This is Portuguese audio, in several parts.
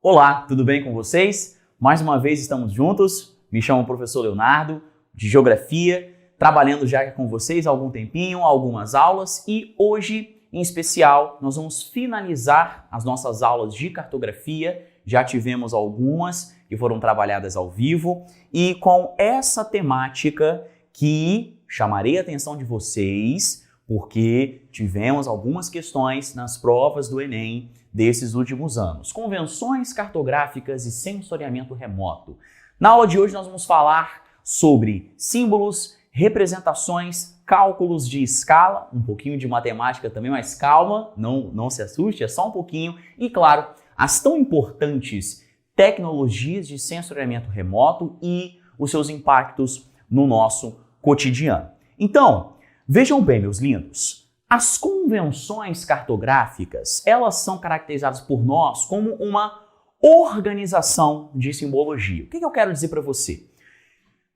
Olá, tudo bem com vocês? Mais uma vez estamos juntos. Me chamo professor Leonardo, de Geografia, trabalhando já com vocês há algum tempinho, algumas aulas, e hoje, em especial, nós vamos finalizar as nossas aulas de cartografia. Já tivemos algumas que foram trabalhadas ao vivo, e com essa temática que chamarei a atenção de vocês, porque tivemos algumas questões nas provas do Enem desses últimos anos. Convenções cartográficas e sensoriamento remoto. Na aula de hoje nós vamos falar sobre símbolos, representações, cálculos de escala, um pouquinho de matemática também, mas calma, não se assuste, é só um pouquinho. E claro, as tão importantes tecnologias de sensoriamento remoto e os seus impactos no nosso cotidiano. Então, vejam bem, meus lindos, as convenções cartográficas, elas são caracterizadas por nós como uma organização de simbologia. O que eu quero dizer para você?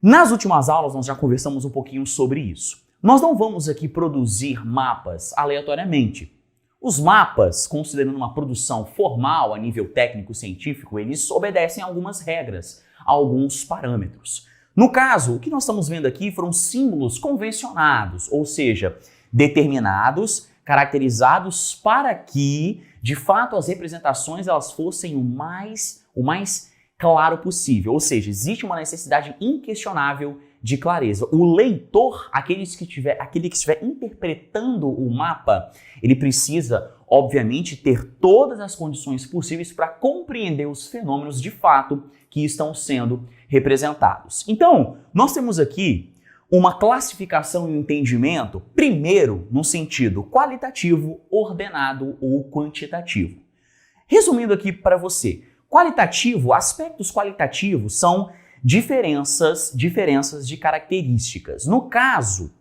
Nas últimas aulas nós já conversamos um pouquinho sobre isso. Nós não vamos aqui produzir mapas aleatoriamente. Os mapas, considerando uma produção formal a nível técnico-científico, eles obedecem a algumas regras, a alguns parâmetros. No caso, o que nós estamos vendo aqui foram símbolos convencionados, ou seja, determinados, caracterizados para que, de fato, as representações elas fossem o mais claro possível. Ou seja, existe uma necessidade inquestionável de clareza. O leitor, aquele que estiver interpretando o mapa, ele precisa, obviamente, ter todas as condições possíveis para compreender os fenômenos de fato que estão sendo representados. Então, nós temos aqui uma classificação e um entendimento, primeiro, no sentido qualitativo, ordenado ou quantitativo. Resumindo aqui para você, qualitativo, aspectos qualitativos são diferenças de características. No caso,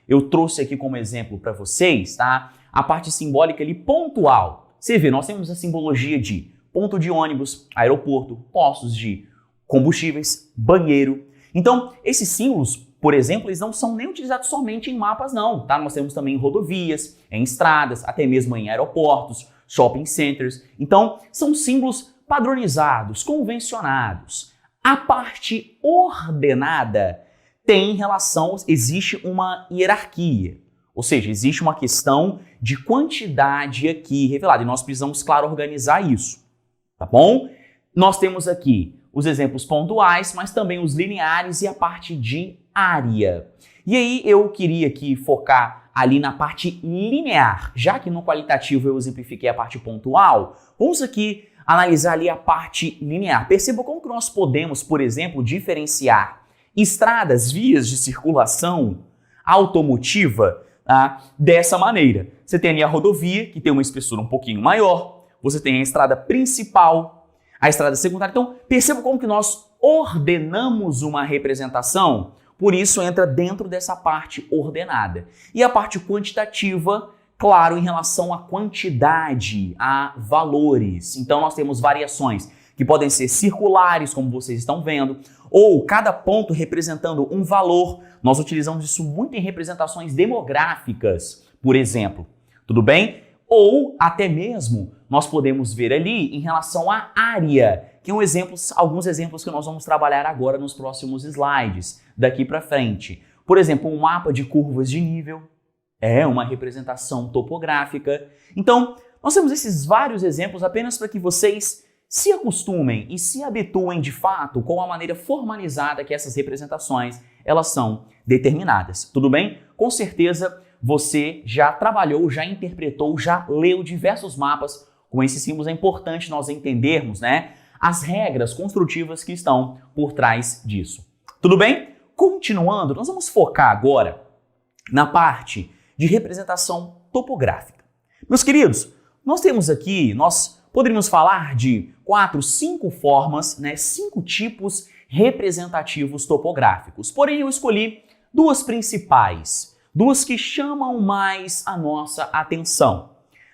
eu trouxe aqui como exemplo para vocês, tá? A parte simbólica ali pontual. Você vê, nós temos a simbologia de ponto de ônibus, aeroporto, postos de combustíveis, banheiro. Então, esses símbolos, por exemplo, eles não são nem utilizados somente em mapas, não, tá? Nós temos também em rodovias, em estradas, até mesmo em aeroportos, shopping centers. Então, são símbolos padronizados, convencionados. A parte ordenada tem relação, existe uma hierarquia, ou seja, existe uma questão de quantidade aqui revelada e nós precisamos, claro, organizar isso, tá bom? Nós temos aqui os exemplos pontuais, mas também os lineares e a parte de área. E aí eu queria aqui focar ali na parte linear, já que no qualitativo eu exemplifiquei a parte pontual, vamos aqui analisar ali a parte linear. Perceba como que nós podemos, por exemplo, diferenciar estradas, vias de circulação automotiva dessa maneira. Você tem ali a rodovia, que tem uma espessura um pouquinho maior, você tem a estrada principal, a estrada secundária. Então, perceba como que nós ordenamos uma representação, por isso entra dentro dessa parte ordenada. E a parte quantitativa, claro, em relação à quantidade, a valores. Então, nós temos variações que podem ser circulares, como vocês estão vendo, ou cada ponto representando um valor. Nós utilizamos isso muito em representações demográficas, por exemplo. Tudo bem? Ou até mesmo nós podemos ver ali em relação à área, que é alguns exemplos que nós vamos trabalhar agora nos próximos slides, daqui para frente. Por exemplo, um mapa de curvas de nível, é uma representação topográfica. Então, nós temos esses vários exemplos apenas para que vocês se acostumem e se habituem de fato com a maneira formalizada que essas representações elas são determinadas. Tudo bem? Com certeza você já trabalhou, já interpretou, já leu diversos mapas com esses símbolos. É importante nós entendermos, né, as regras construtivas que estão por trás disso. Tudo bem? Continuando, nós vamos focar agora na parte de representação topográfica. Meus queridos, nós temos aqui, nós poderíamos falar de 4, 5 formas, né, 5 tipos representativos topográficos. Porém, eu escolhi duas principais, duas que chamam mais a nossa atenção.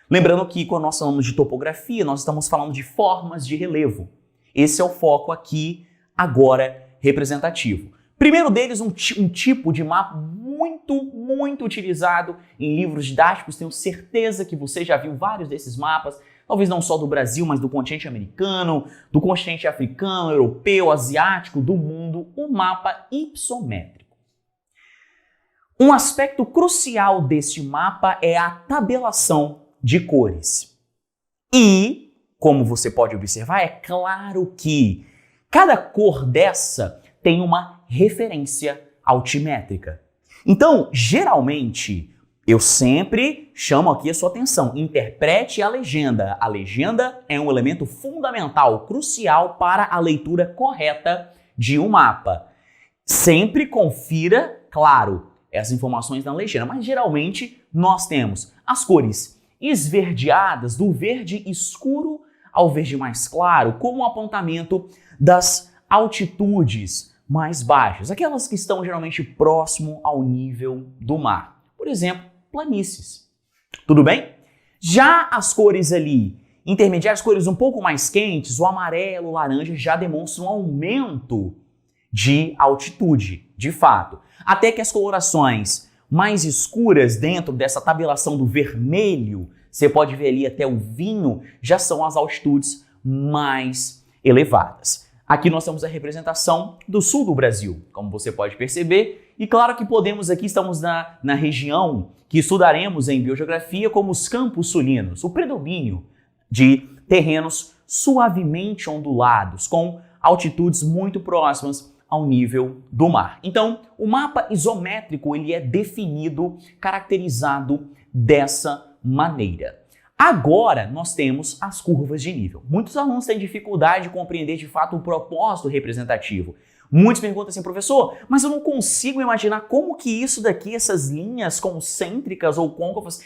Lembrando que quando nós falamos de topografia, nós estamos falando de formas de relevo. Esse é o foco aqui, agora, representativo. Primeiro deles, um tipo de mapa muito utilizado em livros didáticos. Tenho certeza que você já viu vários desses mapas. talvez não só do Brasil, mas do continente americano, do continente africano, europeu, asiático, do mundo, um mapa ipsométrico. Um aspecto crucial deste mapa é a tabelação de cores. E, como você pode observar, é claro que cada cor dessa tem uma referência altimétrica. Então, geralmente, eu sempre chamo aqui a sua atenção. Interprete a legenda. A legenda é um elemento fundamental, crucial para a leitura correta de um mapa. Sempre confira, claro, essas informações na legenda, mas geralmente nós temos as cores esverdeadas, do verde escuro ao verde mais claro, com o apontamento das altitudes mais baixas, aquelas que estão geralmente próximo ao nível do mar. Por exemplo, planícies. Tudo bem? Já as cores ali intermediárias, cores um pouco mais quentes, o amarelo, o laranja já demonstram um aumento de altitude, de fato. Até que as colorações mais escuras dentro dessa tabelação do vermelho, você pode ver ali até o vinho, já são as altitudes mais elevadas. Aqui nós temos a representação do sul do Brasil, como você pode perceber. E claro que estamos na região que estudaremos em biogeografia como os campos sulinos, o predomínio de terrenos suavemente ondulados, com altitudes muito próximas ao nível do mar. Então, o mapa isométrico ele é definido, caracterizado dessa maneira. Agora, nós temos as curvas de nível. Muitos alunos têm dificuldade de compreender de fato o propósito representativo. Muitos perguntam assim, professor, mas eu não consigo imaginar como que isso daqui, essas linhas concêntricas ou côncavas,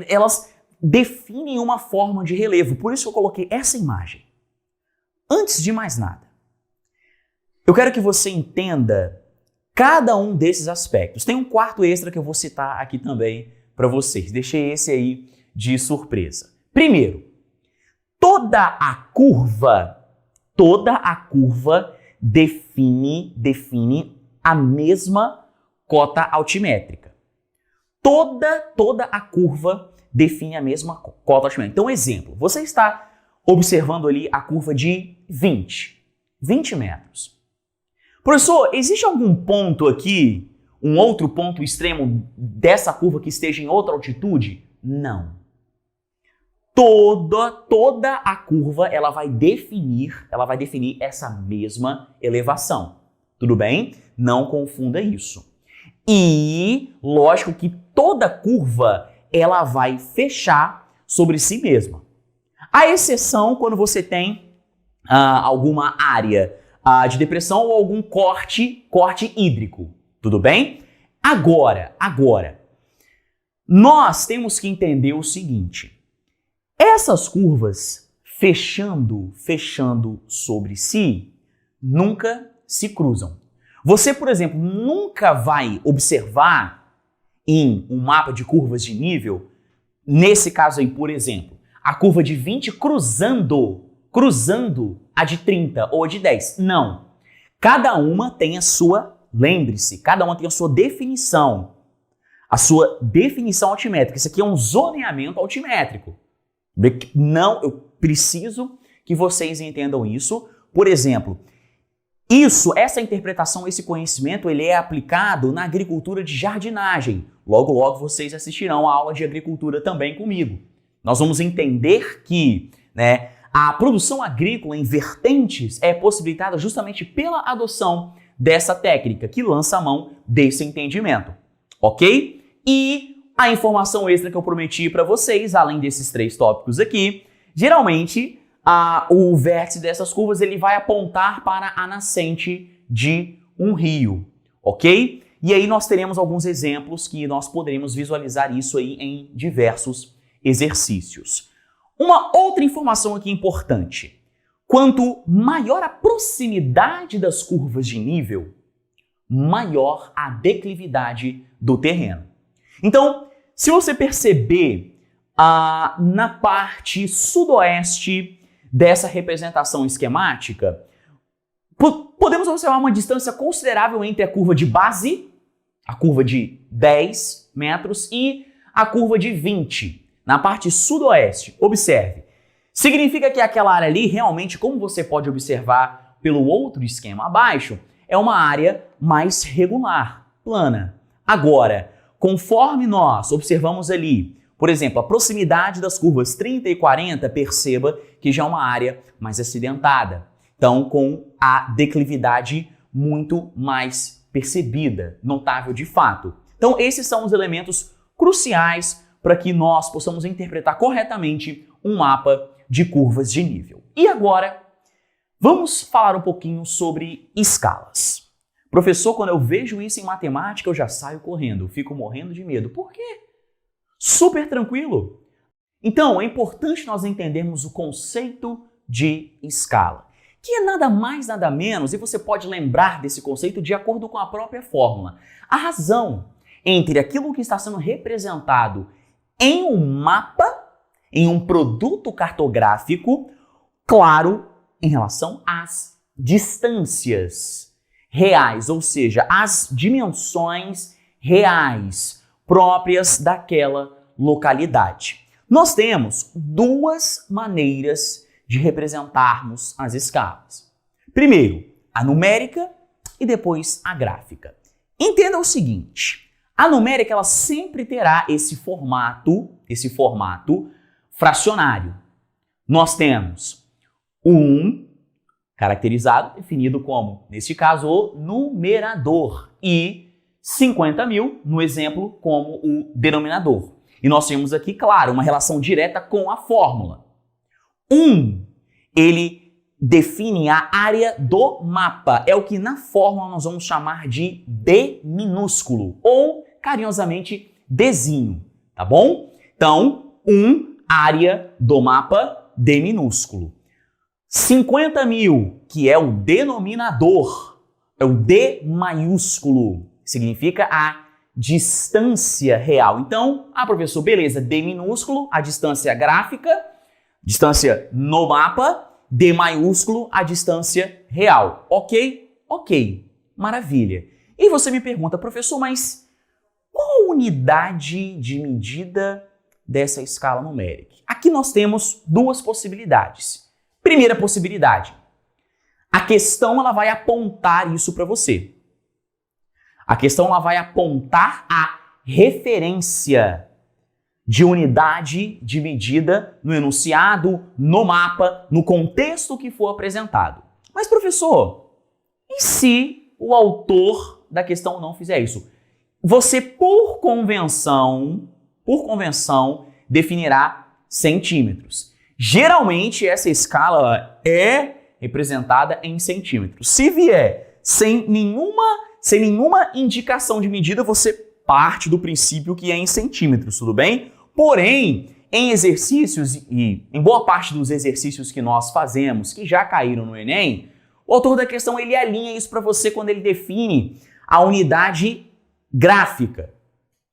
elas definem uma forma de relevo. Por isso eu coloquei essa imagem. Antes de mais nada, eu quero que você entenda cada um desses aspectos. Tem um quarto extra que eu vou citar aqui também para vocês. Deixei esse aí de surpresa. Primeiro, toda a curva define a mesma cota altimétrica. Toda a curva define a mesma cota altimétrica. Então, exemplo, você está observando ali a curva de 20 metros. Professor, existe algum ponto aqui, um outro ponto extremo dessa curva que esteja em outra altitude? Não. Toda a curva ela vai definir essa mesma elevação. Tudo bem? Não confunda isso. E lógico que toda curva ela vai fechar sobre si mesma. A exceção quando você tem alguma área de depressão ou algum corte hídrico. Tudo bem? Agora, nós temos que entender o seguinte. Essas curvas fechando sobre si nunca se cruzam. Você, por exemplo, nunca vai observar em um mapa de curvas de nível, nesse caso aí, por exemplo, a curva de 20 cruzando a de 30 ou a de 10. Não. Cada uma tem a sua, lembre-se, cada uma tem a sua definição. A sua definição altimétrica. Isso aqui é um zoneamento altimétrico. Não, eu preciso que vocês entendam isso. Por exemplo, essa interpretação, esse conhecimento, ele é aplicado na agricultura de jardinagem. Logo vocês assistirão a aula de agricultura também comigo. Nós vamos entender que, a produção agrícola em vertentes é possibilitada justamente pela adoção dessa técnica, que lança a mão desse entendimento. Ok? E a informação extra que eu prometi para vocês, além desses 3 tópicos aqui, geralmente o vértice dessas curvas ele vai apontar para a nascente de um rio, ok? E aí nós teremos alguns exemplos que nós poderemos visualizar isso aí em diversos exercícios. Uma outra informação aqui importante. Quanto maior a proximidade das curvas de nível, maior a declividade do terreno. Então, se você perceber na parte sudoeste dessa representação esquemática, podemos observar uma distância considerável entre a curva de base, a curva de 10 metros, e a curva de 20, na parte sudoeste. Observe, Significa que aquela área ali, realmente, como você pode observar pelo outro esquema abaixo, é uma área mais regular, plana. Agora, conforme nós observamos ali, por exemplo, a proximidade das curvas 30 e 40, perceba que já é uma área mais acidentada. Então, com a declividade muito mais percebida, notável de fato. Então, esses são os elementos cruciais para que nós possamos interpretar corretamente um mapa de curvas de nível. E agora, vamos falar um pouquinho sobre escalas. Professor, quando eu vejo isso em matemática, eu já saio correndo, fico morrendo de medo. Por quê? Super tranquilo. Então, é importante nós entendermos o conceito de escala, que é nada mais, nada menos, e você pode lembrar desse conceito de acordo com a própria fórmula. A razão entre aquilo que está sendo representado em um mapa, em um produto cartográfico, claro, em relação às distâncias reais, ou seja, as dimensões reais próprias daquela localidade. Nós temos duas maneiras de representarmos as escalas. Primeiro, a numérica e depois a gráfica. Entenda o seguinte, a numérica ela sempre terá esse formato fracionário. Nós temos o 1, caracterizado, definido como, neste caso, o numerador, e 50.000, no exemplo, como o denominador. E nós temos aqui, claro, uma relação direta com a fórmula. 1, ele define a área do mapa. É o que na fórmula nós vamos chamar de D minúsculo, ou carinhosamente Dzinho, tá bom? Então, 1, área do mapa, D minúsculo. 50.000, que é o denominador, é o D maiúsculo, significa a distância real. Então, professor, beleza, D minúsculo, a distância gráfica, distância no mapa, D maiúsculo, a distância real. Ok? Ok, maravilha. E você me pergunta, professor, mas qual a unidade de medida dessa escala numérica? Aqui nós temos duas possibilidades. Primeira possibilidade, a questão ela vai apontar isso para você. A questão ela vai apontar a referência de unidade de medida no enunciado, no mapa, no contexto que for apresentado. Mas, professor, e se o autor da questão não fizer isso? Você, por convenção, definirá centímetros. Geralmente, essa escala é representada em centímetros. Se vier sem nenhuma indicação de medida, você parte do princípio que é em centímetros, tudo bem? Porém, em exercícios e em boa parte dos exercícios que nós fazemos, que já caíram no Enem, o autor da questão ele alinha isso para você quando ele define a unidade gráfica,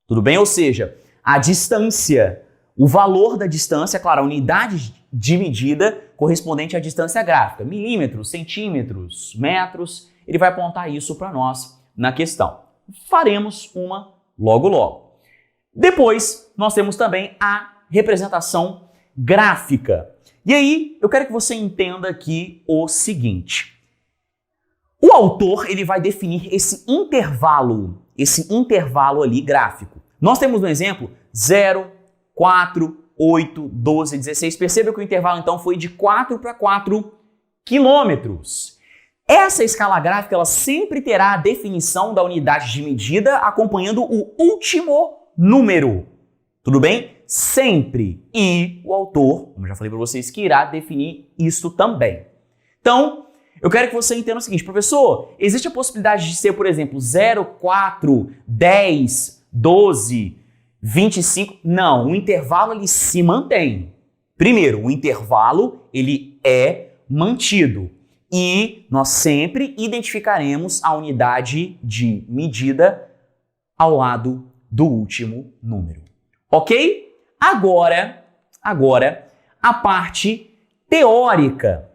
tudo bem? Ou seja, a distância, o valor da distância, claro, a unidade de medida correspondente à distância gráfica, milímetros, centímetros, metros, ele vai apontar isso para nós na questão. Faremos uma logo logo. Depois, nós temos também a representação gráfica. E aí, eu quero que você entenda aqui o seguinte. O autor, ele vai definir esse intervalo ali gráfico. Nós temos no exemplo 0, 4, 8, 12, 16. Perceba que o intervalo, então, foi de 4 para 4 quilômetros. Essa escala gráfica, ela sempre terá a definição da unidade de medida acompanhando o último número. Tudo bem? Sempre. E o autor, como eu já falei para vocês, que irá definir isso também. Então, eu quero que você entenda o seguinte, professor, existe a possibilidade de ser, por exemplo, 0, 4, 10, 12, 25? Não, o intervalo ele se mantém. Primeiro, o intervalo ele é mantido e nós sempre identificaremos a unidade de medida ao lado do último número. Ok? Agora, a parte teórica.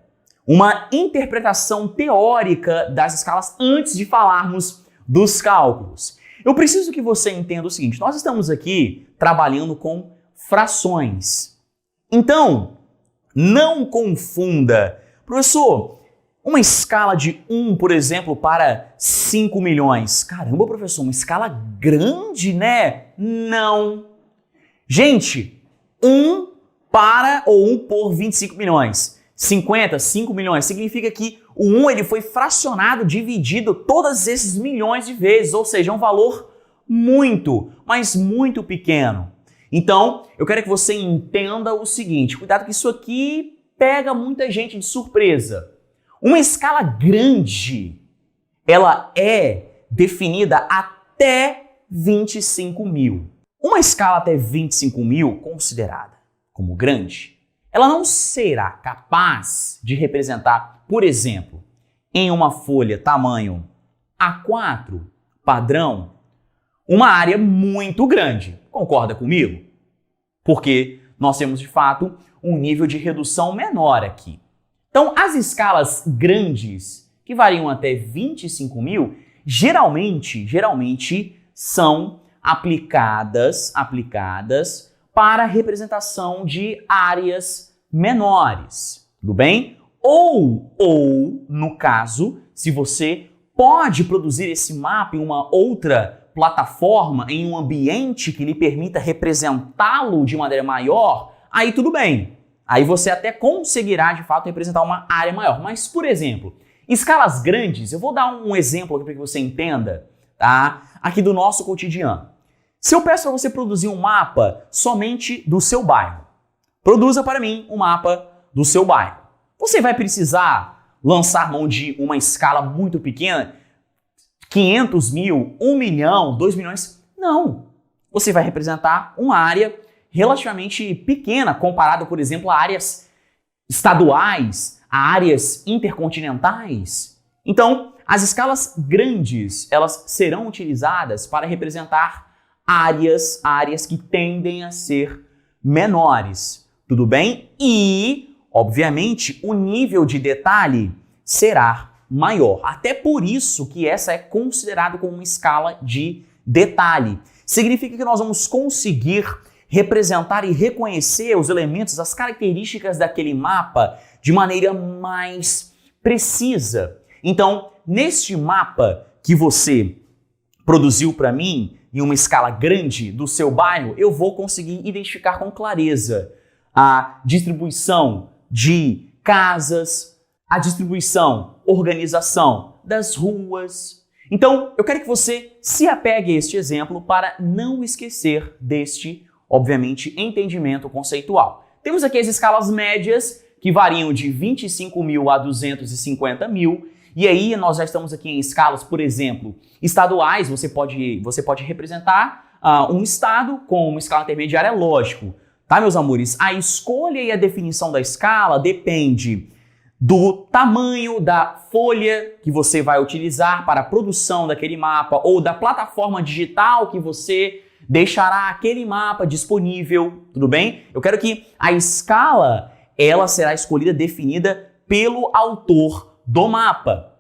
Uma interpretação teórica das escalas antes de falarmos dos cálculos. Eu preciso que você entenda o seguinte, nós estamos aqui trabalhando com frações. Então, Não confunda. Professor, uma escala de 1, por exemplo, para 5 milhões. Caramba, professor, uma escala grande, né? Não. Gente, 1 para ou 1 por 25 milhões. 50, 5 milhões. Significa que o 1 ele foi fracionado, dividido todos esses milhões de vezes. Ou seja, é um valor muito, mas muito pequeno. Então, eu quero que você entenda o seguinte. Cuidado que isso aqui pega muita gente de surpresa. Uma escala grande, ela é definida até 25 mil. Uma escala até 25 mil, considerada como grande, ela não será capaz de representar, por exemplo, em uma folha tamanho A4, padrão, uma área muito grande. Concorda comigo? Porque nós temos, de fato, um nível de redução menor aqui. Então, as escalas grandes, que variam até 25 mil, geralmente são aplicadas para representação de áreas menores, tudo bem? Ou, no caso, se você pode produzir esse mapa em uma outra plataforma, em um ambiente que lhe permita representá-lo de maneira maior, aí tudo bem. Aí você até conseguirá, de fato, representar uma área maior. Mas, por exemplo, escalas grandes, eu vou dar um exemplo aqui para que você entenda, tá? Aqui do nosso cotidiano. Se eu peço para você produzir um mapa somente do seu bairro, produza para mim um mapa do seu bairro. Você vai precisar lançar mão de uma escala muito pequena, 500 mil, 1 milhão, 2 milhões? Não. Você vai representar uma área relativamente pequena, comparado, por exemplo, a áreas estaduais, a áreas intercontinentais. Então, as escalas grandes, elas serão utilizadas para representar áreas que tendem a ser menores, tudo bem? E, obviamente, o nível de detalhe será maior. Até por isso que essa é considerada como uma escala de detalhe. Significa que nós vamos conseguir representar e reconhecer os elementos, as características daquele mapa de maneira mais precisa. Então, neste mapa que você produziu para mim, em uma escala grande do seu bairro, eu vou conseguir identificar com clareza a distribuição de casas, a distribuição, organização das ruas. Então, eu quero que você se apegue a este exemplo para não esquecer deste, obviamente, entendimento conceitual. Temos aqui as escalas médias, que variam de 25 mil a 250 mil, e aí nós já estamos aqui em escalas, por exemplo, estaduais. Você pode representar um estado com uma escala intermediária, lógico. Tá, meus amores? A escolha e a definição da escala depende do tamanho da folha que você vai utilizar para a produção daquele mapa ou da plataforma digital que você deixará aquele mapa disponível, tudo bem? Eu quero que a escala, ela será escolhida, definida pelo autor do mapa.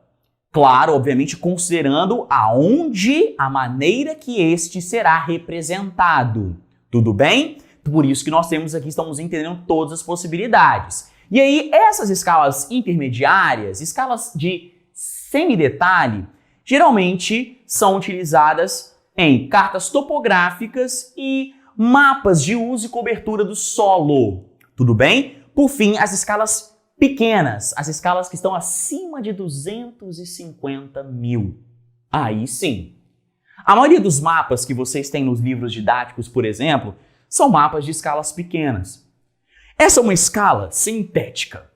Claro, obviamente, considerando a maneira que este será representado. Tudo bem? Por isso que nós temos aqui, estamos entendendo todas as possibilidades. E aí, essas escalas intermediárias, escalas de semidetalhe, geralmente são utilizadas em cartas topográficas e mapas de uso e cobertura do solo. Tudo bem? Por fim, as escalas pequenas, as escalas que estão acima de 250 mil. Aí sim. A maioria dos mapas que vocês têm nos livros didáticos, por exemplo, são mapas de escalas pequenas. Essa é uma escala sintética.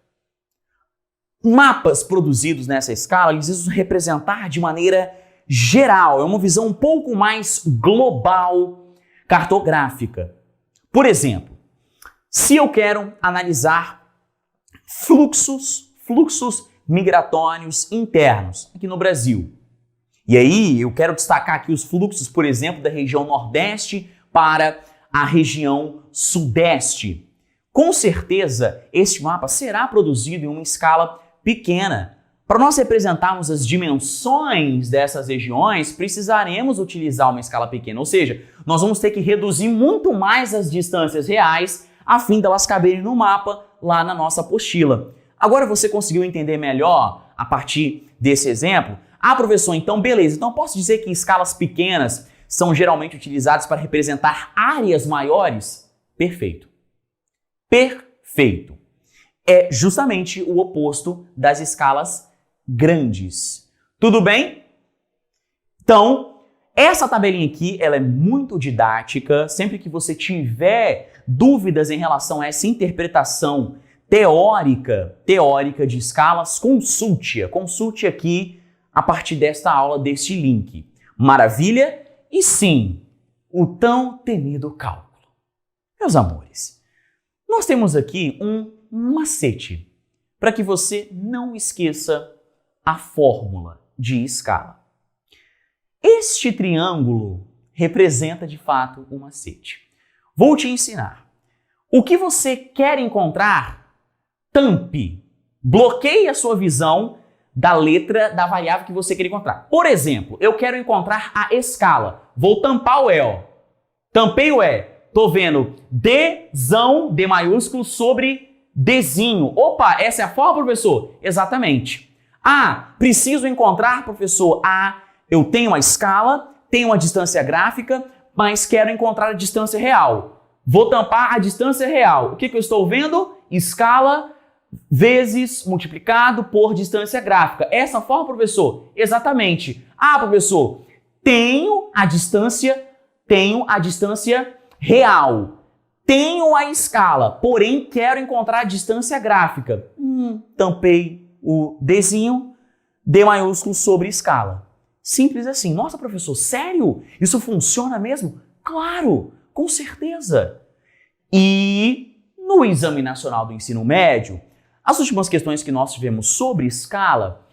Mapas produzidos nessa escala, eles precisam representar de maneira geral, é uma visão um pouco mais global, cartográfica. Por exemplo, se eu quero analisar fluxos migratórios internos aqui no Brasil. E aí eu quero destacar aqui os fluxos, por exemplo, da região Nordeste para a região Sudeste. Com certeza, este mapa será produzido em uma escala pequena. Para nós representarmos as dimensões dessas regiões, precisaremos utilizar uma escala pequena, ou seja, nós vamos ter que reduzir muito mais as distâncias reais a fim de elas caberem no mapa lá na nossa apostila. Agora você conseguiu entender melhor a partir desse exemplo? Ah, professor, então beleza. Então posso dizer que escalas pequenas são geralmente utilizadas para representar áreas maiores? Perfeito. Perfeito. É justamente o oposto das escalas grandes. Tudo bem? Então, essa tabelinha aqui, ela é muito didática. Sempre que você tiver dúvidas em relação a essa interpretação teórica de escalas, consulte-a. Consulte aqui a partir desta aula, deste link. Maravilha? E sim, o tão temido cálculo. Meus amores, nós temos aqui um macete para que você não esqueça a fórmula de escala. Este triângulo representa de fato um macete. Vou te ensinar. O que você quer encontrar, tampe, bloqueie a sua visão da letra da variável que você quer encontrar. Por exemplo, eu quero encontrar a escala. Vou tampar o E, ó. Tampei o E. Tô vendo Dzão, D maiúsculo, sobre Dzinho. Opa, essa é a fórmula, professor? Exatamente. Ah, preciso encontrar, professor, eu tenho uma escala, tenho uma distância gráfica, mas quero encontrar a distância real. Vou tampar a distância real. O que eu estou vendo? Escala vezes multiplicado por distância gráfica. Essa forma, professor? Exatamente. Ah, professor, tenho a distância real. Tenho a escala, porém quero encontrar a distância gráfica. Tampei o Dzinho, D maiúsculo sobre escala. Simples assim. Nossa, professor, sério? Isso funciona mesmo? Claro, com certeza. E no Exame Nacional do Ensino Médio, as últimas questões que nós tivemos sobre escala,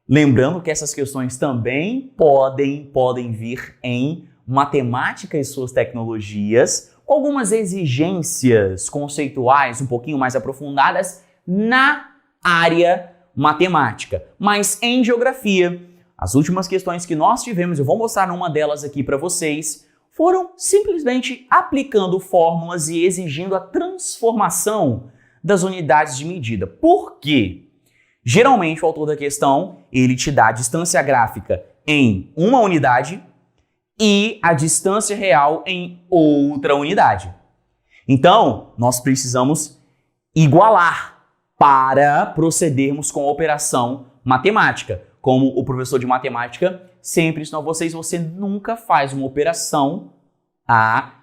lembrando que essas questões também podem vir em matemática e suas tecnologias, com algumas exigências conceituais um pouquinho mais aprofundadas na área matemática. Mas em geografia, as últimas questões que nós tivemos, eu vou mostrar uma delas aqui para vocês, foram simplesmente aplicando fórmulas e exigindo a transformação das unidades de medida. Por quê? Geralmente o autor da questão, ele te dá a distância gráfica em uma unidade e a distância real em outra unidade. Então, nós precisamos igualar para procedermos com a operação matemática. Como o professor de matemática sempre ensinou vocês, você nunca faz uma operação,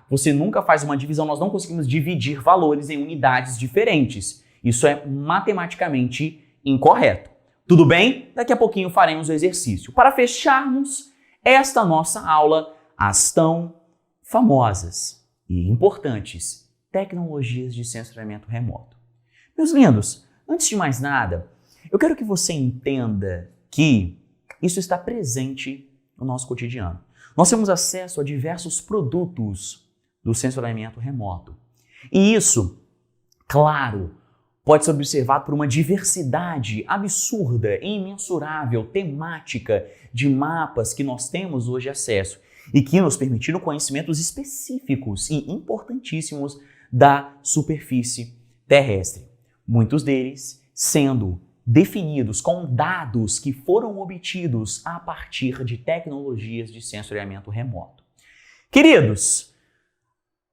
você nunca faz uma divisão, nós não conseguimos dividir valores em unidades diferentes. Isso é matematicamente incorreto. Tudo bem? Daqui a pouquinho faremos o exercício. Para fecharmos esta nossa aula, as tão famosas e importantes tecnologias de sensoriamento remoto. Meus lindos, antes de mais nada, eu quero que você entenda que isso está presente no nosso cotidiano. Nós temos acesso a diversos produtos do sensoriamento remoto. E isso, claro, pode ser observado por uma diversidade absurda e imensurável, temática, de mapas que nós temos hoje acesso e que nos permitiram conhecimentos específicos e importantíssimos da superfície terrestre. Muitos deles sendo definidos com dados que foram obtidos a partir de tecnologias de sensoriamento remoto. Queridos,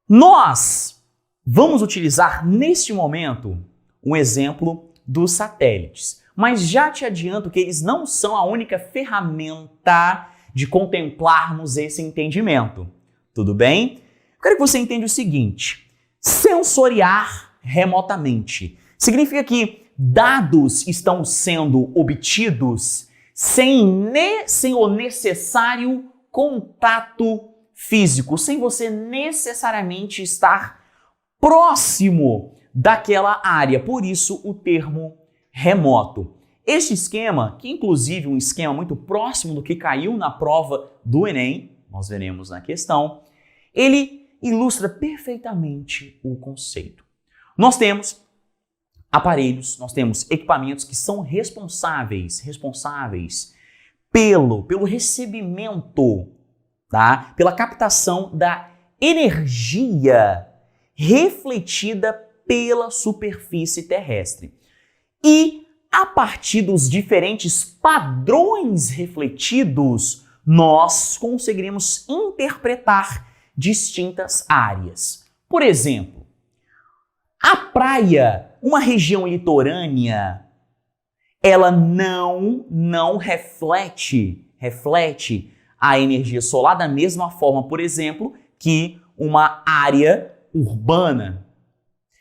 nós vamos utilizar neste momento um exemplo dos satélites, mas já te adianto que eles não são a única ferramenta de contemplarmos esse entendimento. Tudo bem? Eu quero que você entenda o seguinte: sensoriar remotamente significa que dados estão sendo obtidos sem o necessário contato físico, sem você necessariamente estar próximo daquela área. Por isso, o termo remoto. Este esquema, que inclusive um esquema muito próximo do que caiu na prova do Enem, nós veremos na questão, ele ilustra perfeitamente o conceito. Nós temos aparelhos, nós temos equipamentos que são responsáveis pelo recebimento, pela captação da energia refletida pela superfície terrestre. E a partir dos diferentes padrões refletidos, nós conseguiremos interpretar distintas áreas. Por exemplo, a praia, uma região litorânea, ela não reflete a energia solar da mesma forma, por exemplo, que uma área urbana.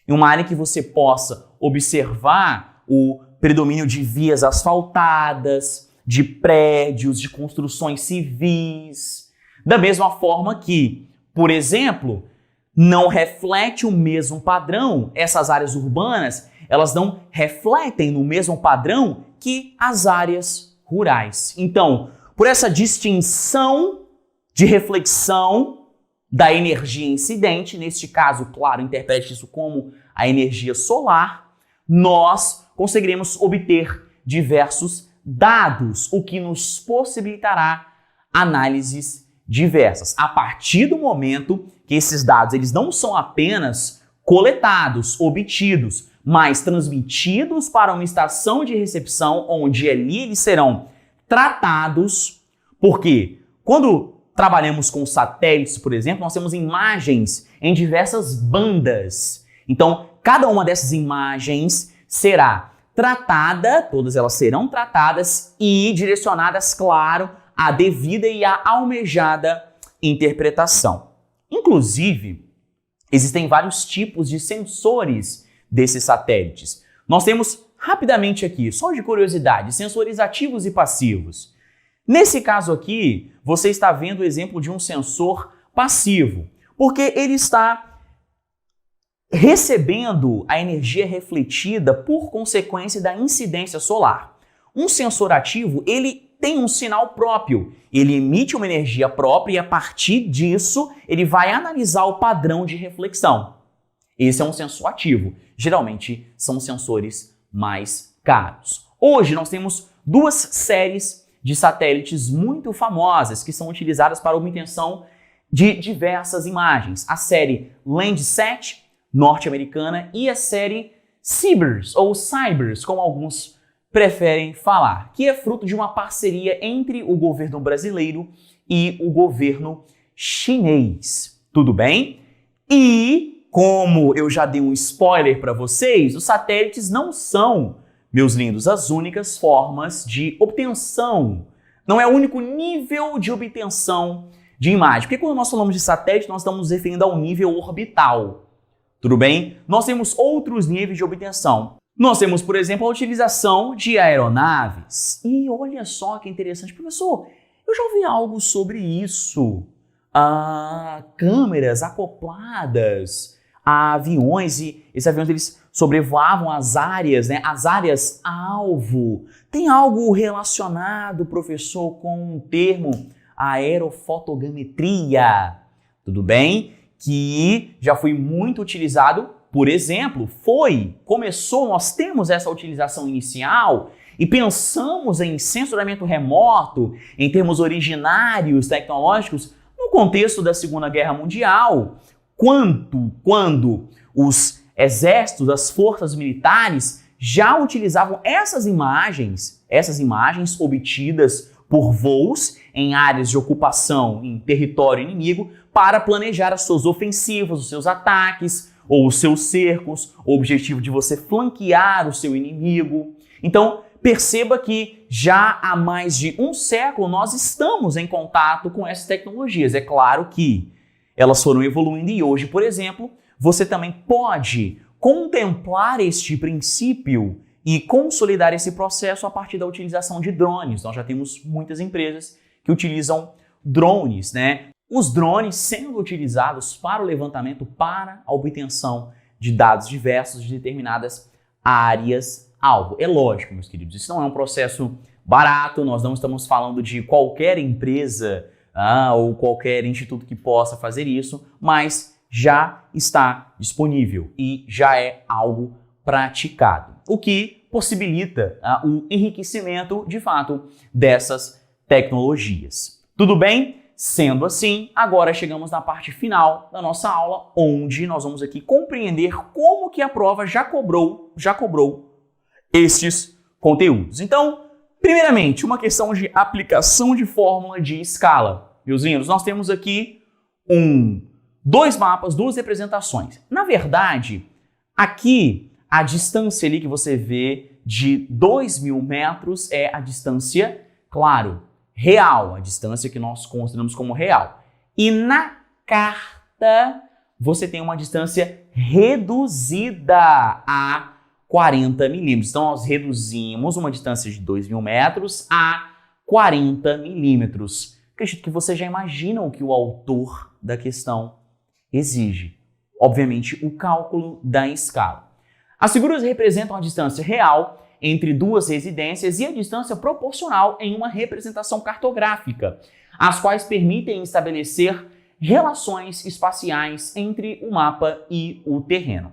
Em uma área que você possa observar o predomínio de vias asfaltadas, de prédios, de construções civis. Da mesma forma que, por exemplo, não reflete o mesmo padrão, essas áreas urbanas, elas não refletem no mesmo padrão que as áreas rurais. Então, por essa distinção de reflexão da energia incidente, neste caso, claro, interprete isso como a energia solar, nós conseguiremos obter diversos dados, o que nos possibilitará análises diversas. A partir do momento que esses dados eles não são apenas coletados, obtidos, mas transmitidos para uma estação de recepção, onde ali eles serão tratados, porque quando trabalhamos com satélites, por exemplo, nós temos imagens em diversas bandas. Então, cada uma dessas imagens será tratada, todas elas serão tratadas e direcionadas, claro, à devida e à almejada interpretação. Inclusive, existem vários tipos de sensores desses satélites. Nós temos rapidamente aqui, só de curiosidade, sensores ativos e passivos. Nesse caso aqui, você está vendo o exemplo de um sensor passivo, porque ele está recebendo a energia refletida por consequência da incidência solar. Um sensor ativo, ele tem um sinal próprio, ele emite uma energia própria e a partir disso ele vai analisar o padrão de reflexão. Esse é um sensor ativo. Geralmente são sensores mais caros. Hoje nós temos duas séries de satélites muito famosas que são utilizadas para a obtenção de diversas imagens. A série Landsat, norte-americana, e a série CBERS, ou CIBERS, como alguns preferem falar, que é fruto de uma parceria entre o governo brasileiro e o governo chinês. Tudo bem? E, como eu já dei um spoiler para vocês, os satélites não são, meus lindos, as únicas formas de obtenção. Não é o único nível de obtenção de imagem. Porque quando nós falamos de satélite, nós estamos nos referindo ao nível orbital. Tudo bem? Nós temos outros níveis de obtenção. Nós temos, por exemplo, a utilização de aeronaves. E olha só que interessante. Professor, eu já ouvi algo sobre isso. Câmeras acopladas a aviões, e esses aviões eles sobrevoavam as áreas, né? As áreas alvo. Tem algo relacionado, professor, com um termo aerofotogrametria. Tudo bem? Que já foi muito utilizado, por exemplo, nós temos essa utilização inicial e pensamos em sensoramento remoto, em termos originários tecnológicos, no contexto da Segunda Guerra Mundial, quando os exércitos, as forças militares já utilizavam essas imagens obtidas por voos em áreas de ocupação em território inimigo para planejar as suas ofensivas, os seus ataques ou os seus cercos, o objetivo de você flanquear o seu inimigo. Então, perceba que já há mais de um século nós estamos em contato com essas tecnologias. É claro que elas foram evoluindo e hoje, por exemplo, você também pode contemplar este princípio e consolidar esse processo a partir da utilização de drones. Nós já temos muitas empresas que utilizam drones, né? Os drones sendo utilizados para o levantamento, para a obtenção de dados diversos de determinadas áreas-alvo. É lógico, meus queridos, isso não é um processo barato, nós não estamos falando de qualquer empresa ou qualquer instituto que possa fazer isso, mas já está disponível e já é algo praticado, o que possibilita o enriquecimento, de fato, dessas tecnologias. Tudo bem? sendo assim, agora chegamos na parte final da nossa aula, onde nós vamos aqui compreender como que a prova já cobrou estes conteúdos. Então, primeiramente, uma questão de aplicação de fórmula de escala. Meuzinhos, nós temos aqui dois mapas, duas representações. Na verdade, aqui a distância ali que você vê de 2.000 metros é a distância, claro, real, a distância que nós consideramos como real. E na carta você tem uma distância reduzida a 40 milímetros. Então nós reduzimos uma distância de 2.000 metros a 40 milímetros. Acredito que você já imagina o que o autor da questão exige. Obviamente, o cálculo da escala. As figuras representam a distância real entre duas residências e a distância proporcional em uma representação cartográfica, as quais permitem estabelecer relações espaciais entre o mapa e o terreno.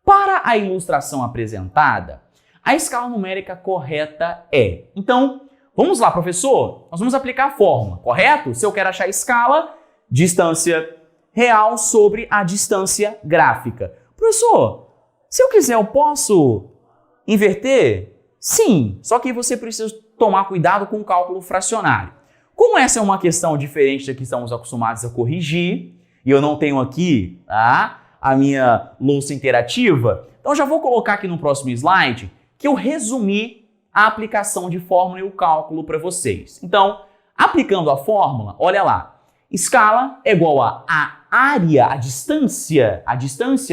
Para a ilustração apresentada, a escala numérica correta é... Então, vamos lá, professor, nós vamos aplicar a fórmula, correto? Se eu quero achar a escala, distância real sobre a distância gráfica. Professor, se eu quiser, eu posso inverter? Sim, só que você precisa tomar cuidado com o cálculo fracionário. Como essa é uma questão diferente da que estamos acostumados a corrigir, e eu não tenho aqui a minha louça interativa, então já vou colocar aqui no próximo slide que eu resumi a aplicação de fórmula e o cálculo para vocês. Então, aplicando a fórmula, olha lá, escala é igual a área, a distância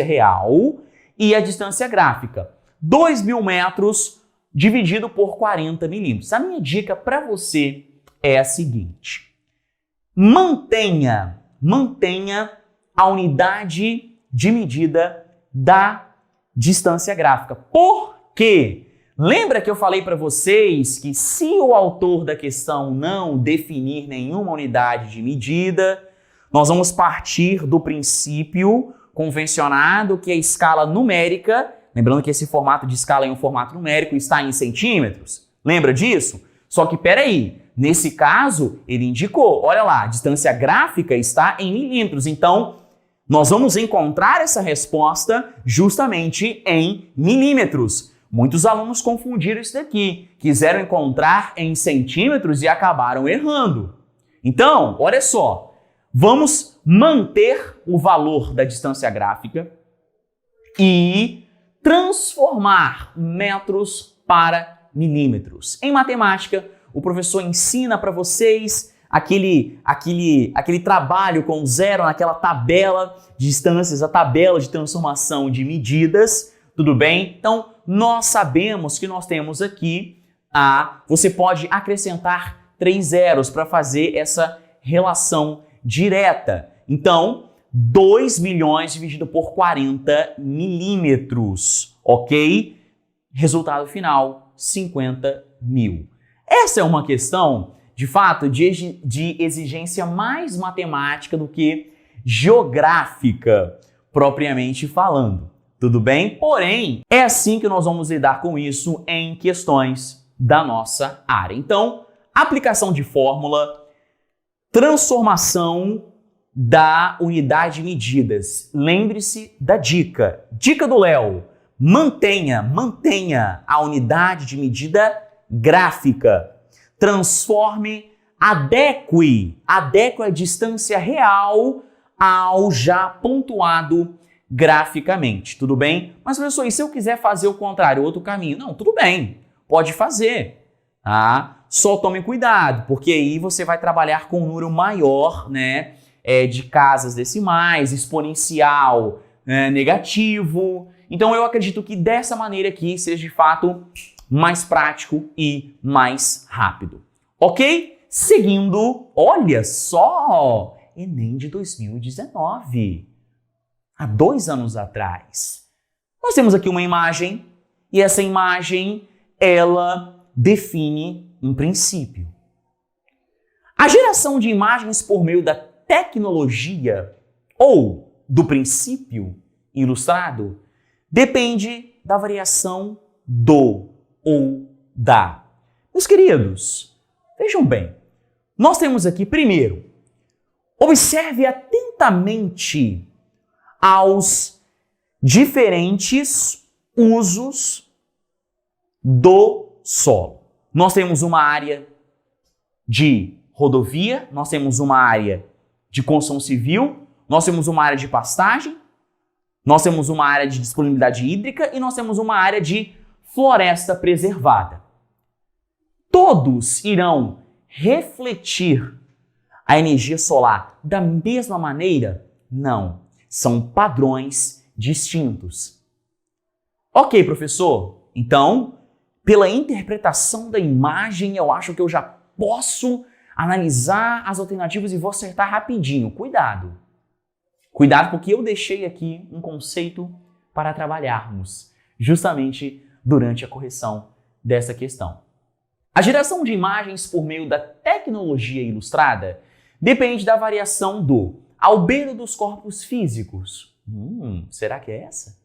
real e a distância gráfica. 2.000 metros dividido por 40 milímetros. A minha dica para você é a seguinte. Mantenha a unidade de medida da distância gráfica. Por quê? Lembra que eu falei para vocês que se o autor da questão não definir nenhuma unidade de medida, nós vamos partir do princípio convencionado que a escala numérica, lembrando que esse formato de escala é um formato numérico, está em centímetros. Lembra disso? Só que peraí, nesse caso ele indicou, olha lá, a distância gráfica está em milímetros. Então, nós vamos encontrar essa resposta justamente em milímetros. Muitos alunos confundiram isso daqui, quiseram encontrar em centímetros e acabaram errando. Então, olha só, vamos manter o valor da distância gráfica e transformar metros para milímetros. Em matemática, o professor ensina para vocês aquele trabalho com zero naquela tabela de distâncias, a tabela de transformação de medidas, tudo bem? Então, nós sabemos que nós temos aqui, você pode acrescentar 3 zeros para fazer essa relação direta. Então, 2 milhões dividido por 40 milímetros, ok? Resultado final, 50 mil. Essa é uma questão, de fato, de exigência mais matemática do que geográfica, propriamente falando. Tudo bem? Porém, é assim que nós vamos lidar com isso em questões da nossa área. Então, aplicação de fórmula, transformação da unidade de medidas. Lembre-se da dica. Dica do Léo. Mantenha a unidade de medida gráfica. Transforme, adeque a distância real ao já pontuado graficamente, tudo bem? Mas, professor, e se eu quiser fazer o contrário, outro caminho? Não, tudo bem, pode fazer, tá? Só tome cuidado, porque aí você vai trabalhar com um número maior, né, de casas decimais, exponencial, negativo. Então, eu acredito que dessa maneira aqui seja, de fato, mais prático e mais rápido. Ok? Seguindo, olha só, Enem de 2019. Há 2 anos atrás. Nós temos aqui uma imagem e essa imagem, ela define um princípio. A geração de imagens por meio da tecnologia ou do princípio ilustrado depende da variação do ou da. Meus queridos, vejam bem, nós temos aqui primeiro Observe atentamente aos diferentes usos do solo. Nós temos uma área de rodovia, nós temos uma área de construção civil, nós temos uma área de pastagem, nós temos uma área de disponibilidade hídrica e nós temos uma área de floresta preservada. Todos irão refletir a energia solar da mesma maneira? Não. São padrões distintos. Ok, professor. Então, pela interpretação da imagem, eu acho que eu já posso analisar as alternativas e vou acertar rapidinho. Cuidado. Cuidado, porque eu deixei aqui um conceito para trabalharmos, justamente durante a correção dessa questão. A geração de imagens por meio da tecnologia ilustrada depende da variação do albedo dos corpos físicos. Será que é essa?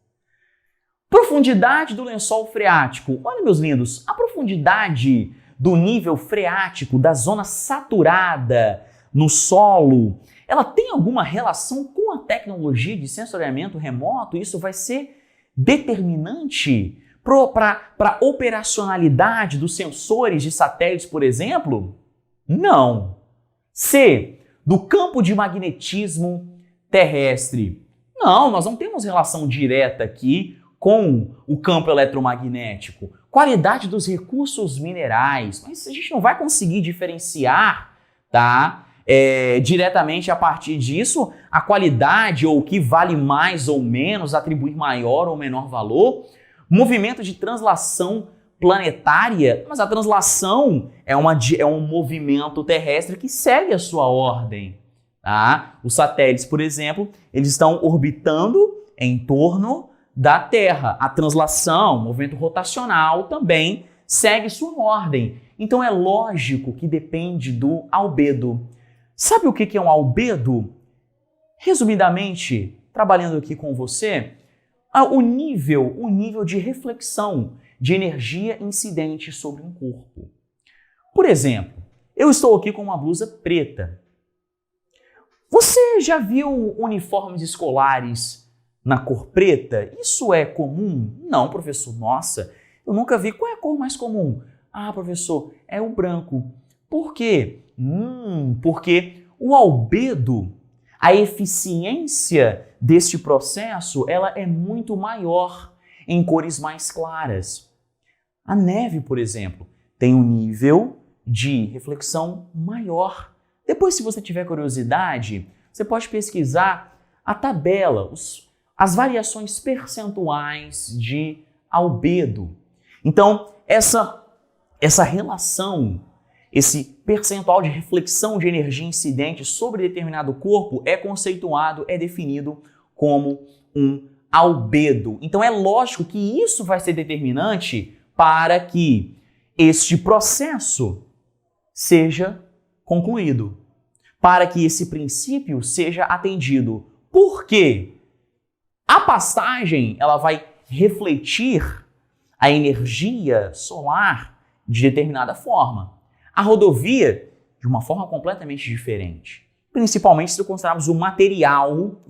Profundidade do lençol freático. Olha, meus lindos, a profundidade do nível freático da zona saturada no solo, ela tem alguma relação com a tecnologia de sensoriamento remoto? Isso vai ser determinante para a operacionalidade dos sensores de satélites, por exemplo? Não. C. Do campo de magnetismo terrestre. Não, nós não temos relação direta aqui com o campo eletromagnético. Qualidade dos recursos minerais. Mas a gente não vai conseguir diferenciar, tá? Diretamente a partir disso, a qualidade ou o que vale mais ou menos, atribuir maior ou menor valor. Movimento de translação planetária, mas a translação é um movimento terrestre que segue a sua ordem. Tá? Os satélites, por exemplo, eles estão orbitando em torno da Terra. A translação, movimento rotacional, também segue sua ordem. Então é lógico que depende do albedo. Sabe o que é um albedo? Resumidamente, trabalhando aqui com você, o nível de reflexão de energia incidente sobre um corpo. Por exemplo, eu estou aqui com uma blusa preta. Você já viu uniformes escolares na cor preta? Isso é comum? Não, professor. Nossa, eu nunca vi. Qual é a cor mais comum? Ah, professor, é o branco. Por quê? Porque o albedo, a eficiência deste processo, ela é muito maior em cores mais claras. A neve, por exemplo, tem um nível de reflexão maior. Depois, se você tiver curiosidade, você pode pesquisar a tabela, as variações percentuais de albedo. Então, essa relação, esse percentual de reflexão de energia incidente sobre determinado corpo é conceituado, é definido como um albedo. Então é lógico que isso vai ser determinante para que este processo seja concluído, para que esse princípio seja atendido. Por quê? A pastagem, ela vai refletir a energia solar de determinada forma. A rodovia, de uma forma completamente diferente. Principalmente se considerarmos o material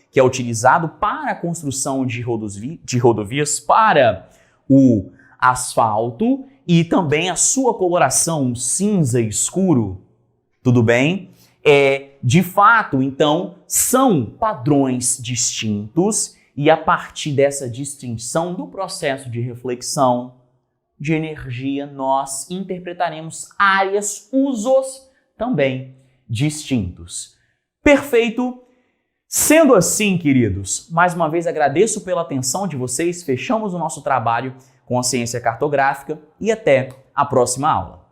que é utilizado para a construção de rodovias, para o asfalto e também a sua coloração cinza escuro. Tudo bem? De fato, então, são padrões distintos e a partir dessa distinção do processo de reflexão de energia, nós interpretaremos áreas, usos também distintos. Perfeito? Sendo assim, queridos, mais uma vez agradeço pela atenção de vocês, fechamos o nosso trabalho com a ciência cartográfica e até a próxima aula.